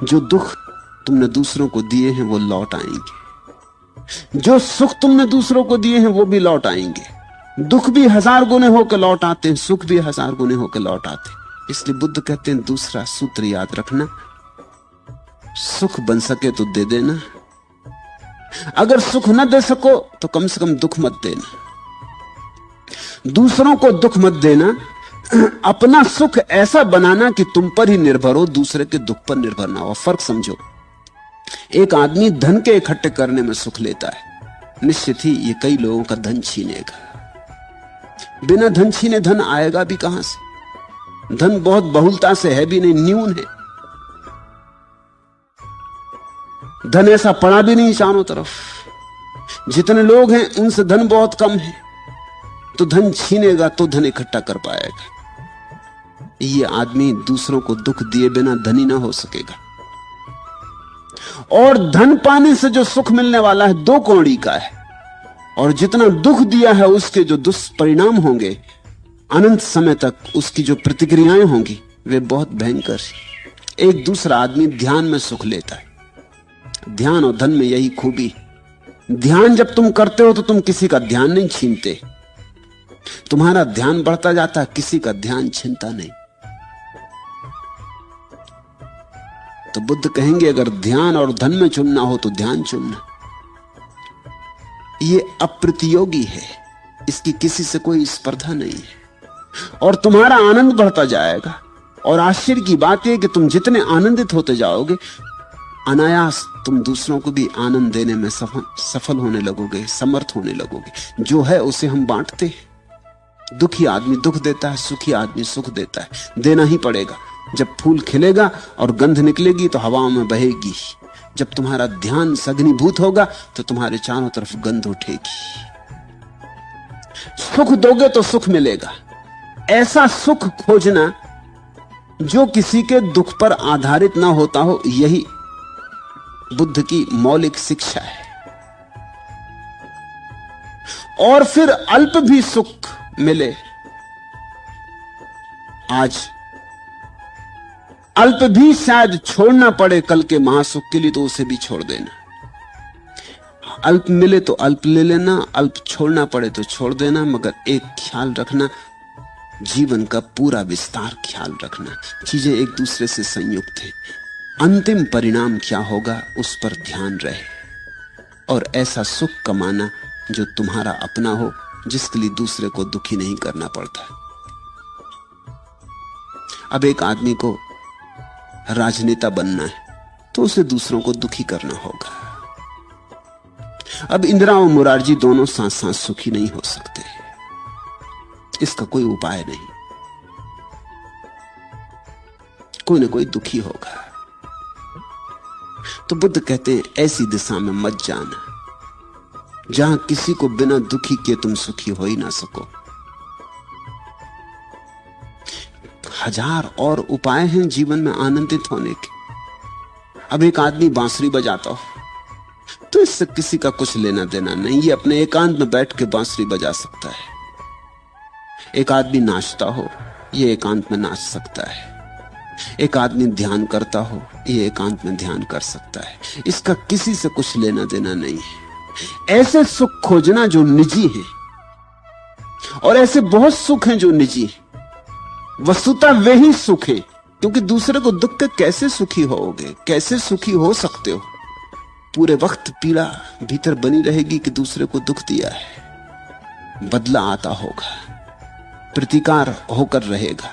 जो दुख तुमने दूसरों को दिए हैं वो लौट आएंगे, जो सुख तुमने दूसरों को दिए हैं वो भी लौट आएंगे। दुख भी 1000 गुने होकर लौट आते हैं, सुख भी 1000 गुने होकर लौट आते हैं। इसलिए बुद्ध कहते हैं दूसरा सूत्र याद रखना, सुख बन सके तो दे देना, अगर सुख न दे सको तो कम से कम दुख मत देना। दूसरों को दुख मत देना, अपना सुख ऐसा बनाना कि तुम पर ही निर्भर हो, दूसरे के दुख पर निर्भर ना हो। फर्क समझो, एक आदमी धन के इकट्ठे करने में सुख लेता है, निश्चित ही ये कई लोगों का धन छीनेगा। बिना धन छीने धन आएगा भी कहां से? धन बहुत बहुलता से है भी नहीं, न्यून है। धन ऐसा पड़ा भी नहीं चारों तरफ, जितने लोग हैं उनसे धन बहुत कम है, तो धन छीनेगा तो धन इकट्ठा कर पाएगा। ये आदमी दूसरों को दुख दिए बिना धनी ना हो सकेगा। और धन पाने से जो सुख मिलने वाला है 2 कौड़ी का है, और जितना दुख दिया है उसके जो दुष्परिणाम होंगे अनंत समय तक, उसकी जो प्रतिक्रियाएं होंगी वे बहुत भयंकर है। एक दूसरा आदमी ध्यान में सुख लेता है। ध्यान और धन में यही खूबी, ध्यान जब तुम करते हो तो तुम किसी का ध्यान नहीं छीनते, तुम्हारा ध्यान बढ़ता जाता है, किसी का ध्यान छीनता नहीं। तो बुद्ध कहेंगे अगर ध्यान और धन में चुनना हो तो ध्यान चुनना। ये अप्रतियोगी है, इसकी किसी से कोई स्पर्धा नहीं है, और तुम्हारा आनंद बढ़ता जाएगा। और आश्चर्य की बात यह कि तुम जितने आनंदित होते जाओगे, अनायास तुम दूसरों को भी आनंद देने में सफल होने लगोगे, समर्थ होने लगोगे। जो है उसे हम बांटते हैं। दुखी आदमी दुख देता है, सुखी आदमी सुख देता है। देना ही पड़ेगा। जब फूल खिलेगा और गंध निकलेगी तो हवाओं में बहेगी। जब तुम्हारा ध्यान सघनीभूत होगा तो तुम्हारे चारों तरफ गंध उठेगी। सुख दोगे तो सुख मिलेगा। ऐसा सुख खोजना जो किसी के दुख पर आधारित ना होता हो, यही बुद्ध की मौलिक शिक्षा है। और फिर अल्प भी सुख मिले, आज अल्प भी शायद छोड़ना पड़े कल के महासुख के लिए, तो उसे भी छोड़ देना। अल्प मिले तो अल्प ले लेना, अल्प छोड़ना पड़े तो छोड़ देना, मगर एक ख्याल रखना, जीवन का पूरा विस्तार ख्याल रखना। चीजें एक दूसरे से संयुक्त हैं। अंतिम परिणाम क्या होगा उस पर ध्यान रहे, और ऐसा सुख कमाना जो तुम्हारा अपना हो, जिसके लिए दूसरे को दुखी नहीं करना पड़ता। अब एक आदमी को राजनेता बनना है तो उसे दूसरों को दुखी करना होगा। अब इंदिरा और मुरारजी दोनों साथ साथ सुखी नहीं हो सकते, इसका कोई उपाय नहीं। कोई ना कोई दुखी होगा। तो बुद्ध कहते हैं ऐसी दिशा में मत जाना जहां किसी को बिना दुखी किए तुम सुखी हो ही ना सको। 1000 और उपाय हैं जीवन में आनंदित होने के। अब एक आदमी बांसुरी बजाता हो तो इससे किसी का कुछ लेना देना नहीं, ये अपने एकांत में बैठ के बांसुरी बजा सकता है। एक आदमी नाचता हो, ये एकांत में नाच सकता है। एक आदमी ध्यान करता हो, ये एकांत में ध्यान कर सकता है। इसका किसी से कुछ लेना देना नहीं है। ऐसे सुख खोजना जो निजी है, और ऐसे बहुत सुख हैं जो निजी हैं। वस्तुतः वे ही सुख है, क्योंकि दूसरे को दुख के कैसे सुखी होगे, कैसे सुखी हो सकते हो? पूरे वक्त पीड़ा भीतर बनी रहेगी कि दूसरे को दुख दिया है। बदला आता होगा, प्रतिकार होकर रहेगा,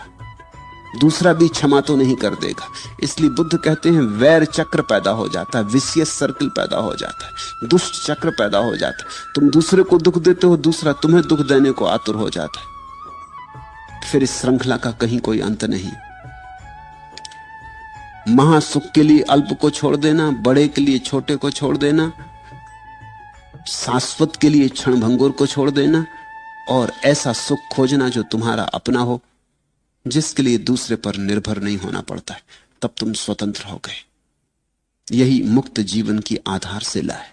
दूसरा भी क्षमा तो नहीं कर देगा। इसलिए बुद्ध कहते हैं वैर चक्र पैदा हो जाता है, विशियस सर्कल पैदा हो जाता है, दुष्ट चक्र पैदा हो जाता है। तुम दूसरे को दुख देते हो, दूसरा तुम्हें दुख देने को आतुर हो जाता है। फिर इस श्रृंखला का कहीं कोई अंत नहीं। महासुख के लिए अल्प को छोड़ देना, बड़े के लिए छोटे को छोड़ देना, शाश्वत के लिए क्षणभंगुर को छोड़ देना, और ऐसा सुख खोजना जो तुम्हारा अपना हो, जिसके लिए दूसरे पर निर्भर नहीं होना पड़ता है। तब तुम स्वतंत्र हो गए। यही मुक्त जीवन की आधारशिला है।